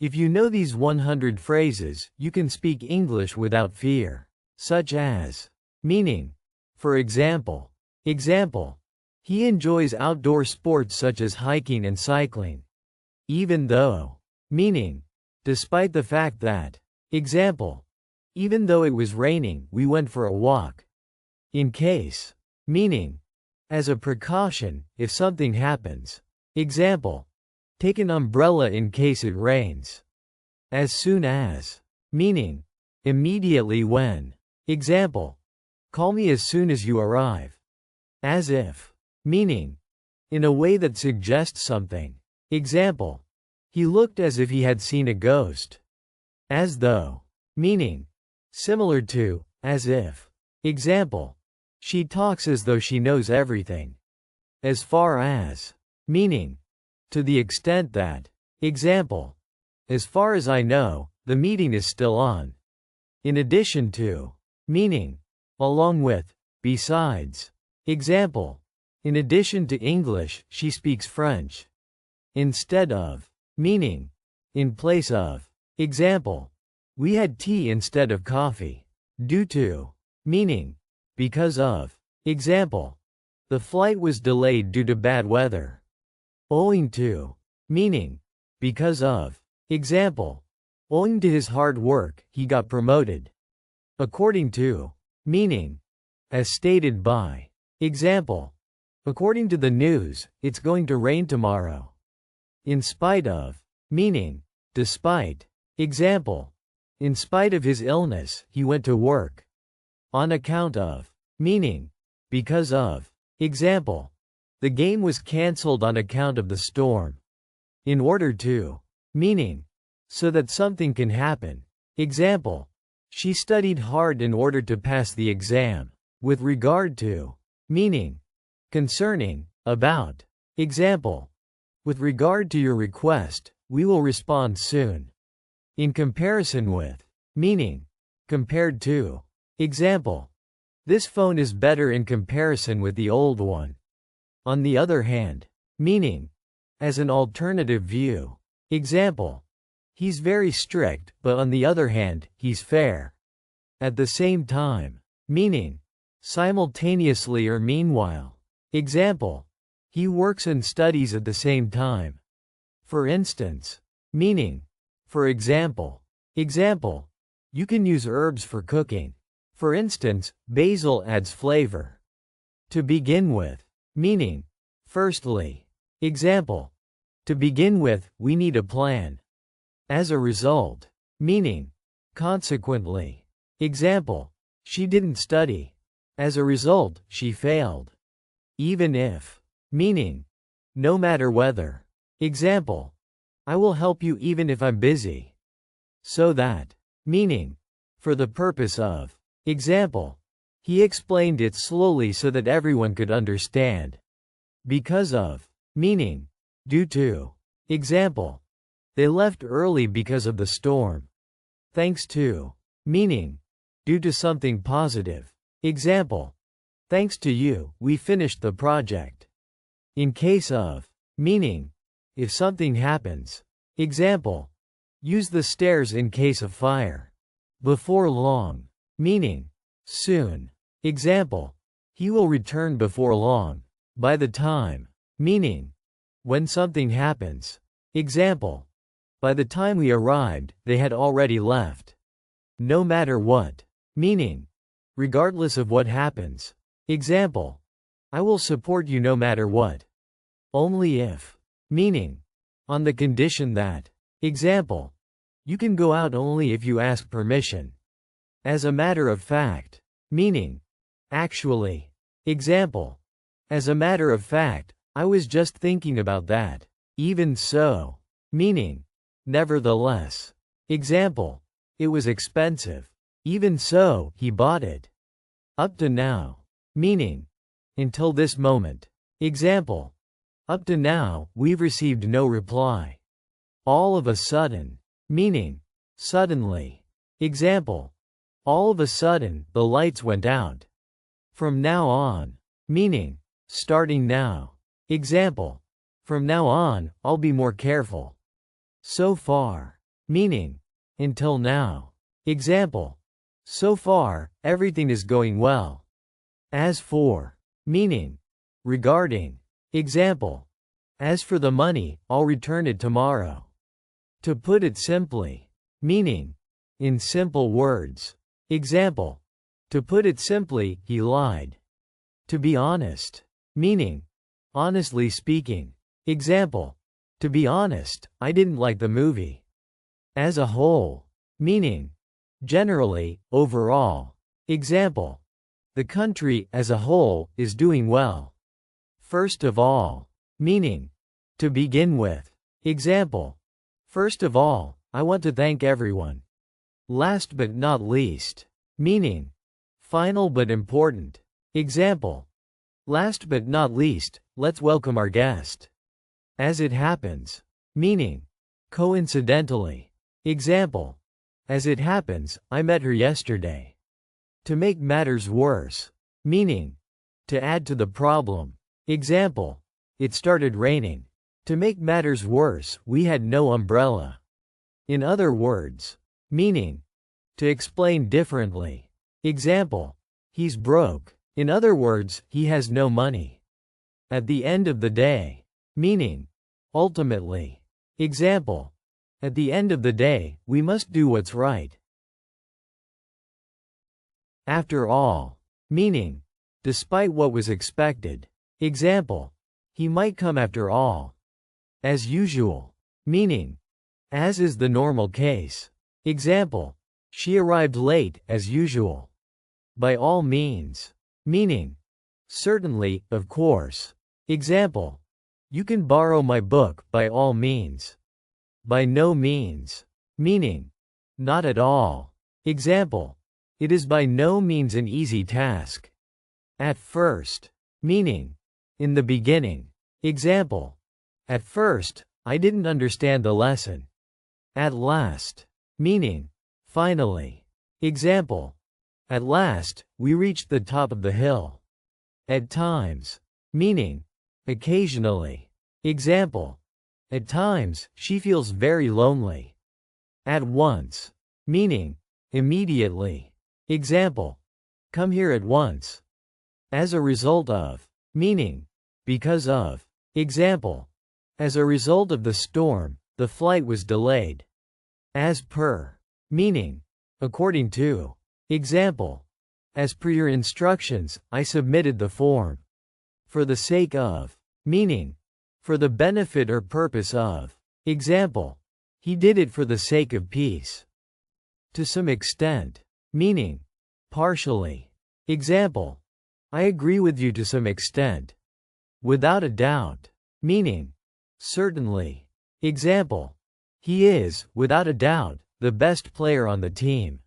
If you know these 100 phrases, you can speak English without fear. Such as meaning. For example, he enjoys outdoor sports such as hiking and cycling. Even though. Meaning. Despite the fact that. Even though it was raining, we went for a walk. In case. Meaning. As a precaution, if something happens. Take an umbrella in case it rains. As soon as. Meaning. Immediately when. Call me as soon as you arrive. As if. Meaning. In a way that suggests something. He looked as if he had seen a ghost. As though. Meaning. Similar to. As if. She talks as though she knows everything. As far as. Meaning. To the extent that. As far as I know, the meeting is still on. In addition to. Meaning. Along with. Besides. In addition to English, she speaks French. Instead of. Meaning. In place of. We had tea instead of coffee. Due to. Meaning. Because of. The flight was delayed due to bad weather. Owing to. Meaning. Because of. Owing to his hard work, he got promoted. According to. Meaning. As stated by. According to the news, it's going to rain tomorrow. In spite of. Meaning. Despite. In spite of his illness, he went to work. On account of. Meaning. Because of. The game was cancelled on account of the storm. In order to. Meaning. So that something can happen. She studied hard in order to pass the exam. With regard to. Meaning. Concerning. About. With regard to your request, we will respond soon. In comparison with. Meaning. Compared to. This phone is better in comparison with the old one. On the other hand. Meaning. As an alternative view. He's very strict, but on the other hand, he's fair. At the same time. Meaning. Simultaneously or meanwhile. He works and studies at the same time. For instance. Meaning. For example. You can use herbs for cooking. For instance, basil adds flavor. To begin with. Meaning. Firstly. To begin with, we need a plan. As a result. Meaning. Consequently. She didn't study. As a result, she failed. Even if. Meaning. No matter whether. I will help you even if I'm busy. So that. Meaning. For the purpose of. He explained it slowly so that everyone could understand. Because of. Meaning. Due to. They left early because of the storm. Thanks to. Meaning. Due to something positive. Thanks to you, we finished the project. In case of. Meaning. If something happens. Use the stairs in case of fire. Before long. Meaning. Soon. He will return before long. By the time. Meaning. When something happens. By the time we arrived, they had already left. No matter what. Meaning. Regardless of what happens. I will support you no matter what. Only if. Meaning. On the condition that. You can go out only if you ask permission. As a matter of fact. Meaning. Actually. As a matter of fact, I was just thinking about that. Even so. Meaning. Nevertheless. It was expensive. Even so, he bought it. Up to now. Meaning. Until this moment. Up to now, we've received no reply. All of a sudden. Meaning. Suddenly. All of a sudden, the lights went out. From now on. Meaning. Starting now. From now on, I'll be more careful. So far. meaning, until now. Example, so far, everything is going well. As for, meaning, regarding. Example, as for the money, I'll return it tomorrow. To put it simply, meaning, in simple words. Example, to put it simply, he lied. To be honest, meaning, honestly speaking. Example, to be honest, I didn't like the movie. As a whole, meaning, generally, overall. Example, the country as a whole is doing well. First of all, meaning, to begin with. Example, first of all, I want to thank everyone. Last but not least, meaning, final but important. Example, last but not least, let's welcome our guest. As it happens, meaning, coincidentally. Example, as it happens, I met her yesterday. To make matters worse, meaning, to add to the problem. Example, it started raining. To make matters worse, we had no umbrella. In other words, meaning, to explain differently. Example, he's broke. In other words, he has no money. At the end of the day, meaning, ultimately. Example, at the end of the day, we must do what's right. After all, meaning, despite what was expected. Example, he might come after all. As usual, meaning, as is the normal case. Example, she arrived late as usual. By all means, meaning, certainly, of course. Example, you can borrow my book by all means. By no means, meaning, not at all. Example, it is by no means an easy task. At first, meaning, in the beginning. Example, at first, I didn't understand the lesson. At last, meaning, finally. Example, at last, we reached the top of the hill. At times, meaning, occasionally. Example, at times, she feels very lonely. At once, meaning, immediately. Example, come here at once. As a result of, meaning, because of. Example, as a result of the storm, the flight was delayed. As per, meaning, according to. Example, as per your instructions, I submitted the form. For the sake of, meaning, for the benefit or purpose of. Example, he did it for the sake of peace. To some extent, meaning, partially. Example, I agree with you to some extent. Without a doubt, meaning, certainly. Example, he is, without a doubt, the best player on the team.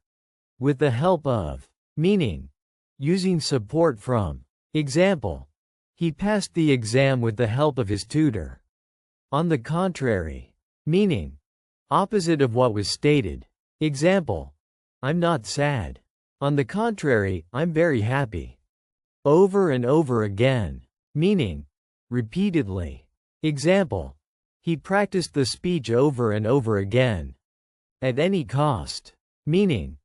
With the help of, meaning, using support from. Example, he passed the exam with the help of his tutor. On the contrary, meaning, opposite of what was stated. Example, I'm not sad. On the contrary, I'm very happy. Over and over again, meaning, repeatedly. Example, he practiced the speech over and over again. At any cost, meaning,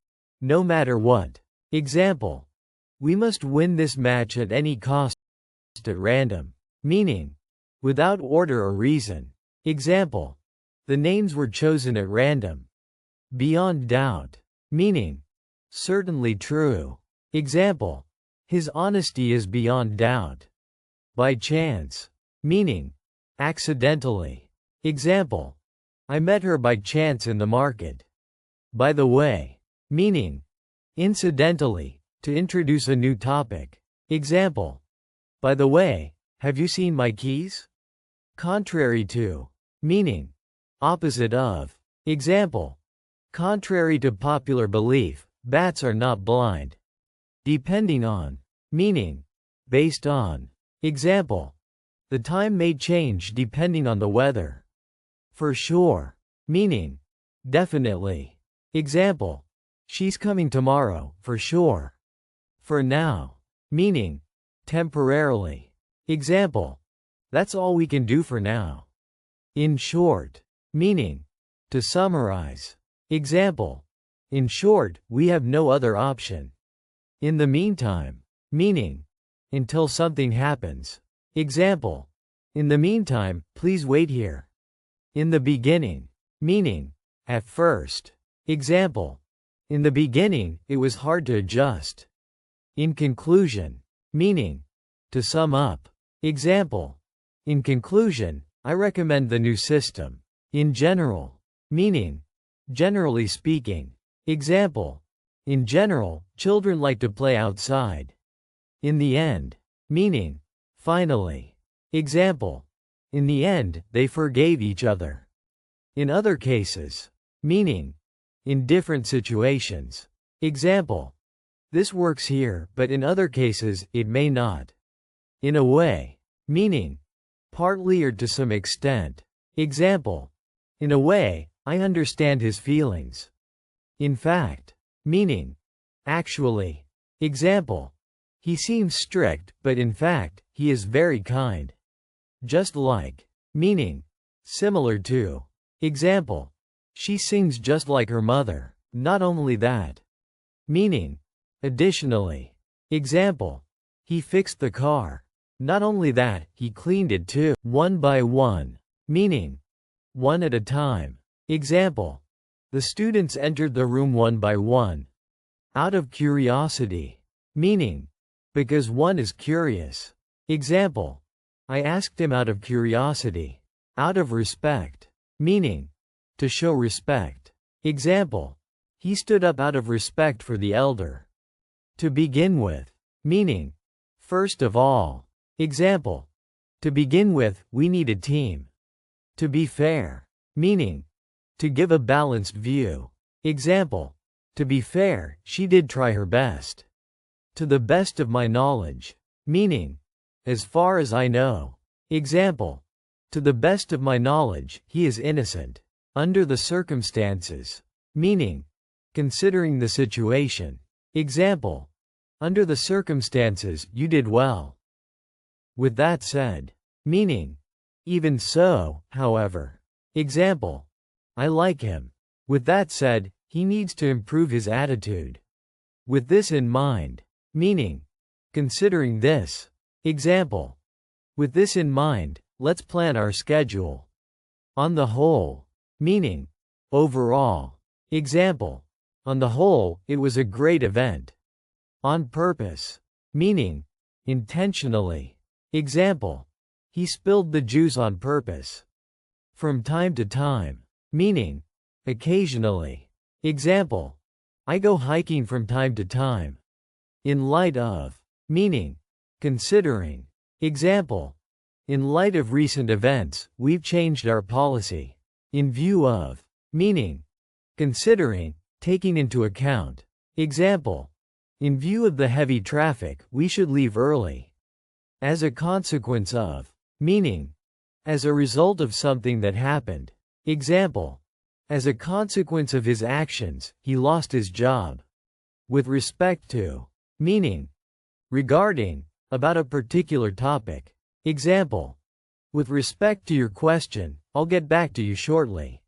no matter what. Example, we must win this match at any cost. At random, meaning, without order or reason. Example, the names were chosen at random. Beyond doubt, meaning, certainly true. Example, his honesty is beyond doubt. By chance, meaning, accidentally. Example, I met her by chance in the market. By the way, meaning, incidentally, to introduce a new topic. Example, by the way, have you seen my keys? Contrary to, meaning, opposite of. Example, contrary to popular belief, bats are not blind. Depending on, meaning, based on. Example, the time may change depending on the weather. For sure, meaning, definitely. Example, she's coming tomorrow, for sure. For now, meaning, temporarily. Example, that's all we can do for now. In short, meaning, To summarize. Example. In short, we have no other option. In the meantime. Meaning. Until something happens. Example. In the meantime, please wait here. In the beginning. Meaning. At first. Example. In the beginning, it was hard to adjust. In conclusion. Meaning. To sum up. Example. In conclusion, I recommend the new system. In general. Meaning. Generally speaking. Example. In general, children like to play outside. In the end. Meaning. Finally. Example. In the end, they forgave each other. In other cases. Meaning. In different situations. Example. This works here, but in other cases, it may not. In a way. Meaning. Partly or to some extent. Example. In a way, I understand his feelings. In fact. Meaning. Actually. Example. He seems strict, but in fact, he is very kind. Just like. Meaning. Similar to. Example. She sings just like her mother. Not only that. Meaning. Additionally. Example. He fixed the car. Not only that, he cleaned it too. One by one. Meaning. One at a time. Example. The students entered the room one by one. Out of curiosity. Meaning. Because one is curious. Example. I asked him out of curiosity. Out of respect. Meaning. To show respect. Example. He stood up out of respect for the elder. To begin with. Meaning. First of all. Example. To begin with, we need a team. To be fair. Meaning. To give a balanced view. Example. To be fair, she did try her best. To the best of my knowledge. Meaning. As far as I know. Example. To the best of my knowledge, he is innocent. Under the circumstances. Meaning. Considering the situation. Example. Under the circumstances, you did well. With that said. Meaning. Even so, however. Example. I like him. With that said, he needs to improve his attitude. With this in mind. Meaning. Considering this. Example. With this in mind, let's plan our schedule. On the whole. Meaning. Overall. Example. On the whole, it was a great event. On purpose. Meaning. Intentionally. Example. He spilled the juice on purpose. From time to time. Meaning. Occasionally. Example. I go hiking from time to time. In light of. Meaning. Considering. Example. In light of recent events, we've changed our policy. In view of. Meaning. Considering. Taking into account. Example. In view of the heavy traffic, we should leave early. As a consequence of. Meaning. As a result of something that happened. Example. As a consequence of his actions, he lost his job. With respect to. Meaning. Regarding. About a particular topic. Example. With respect to your question, I'll get back to you shortly.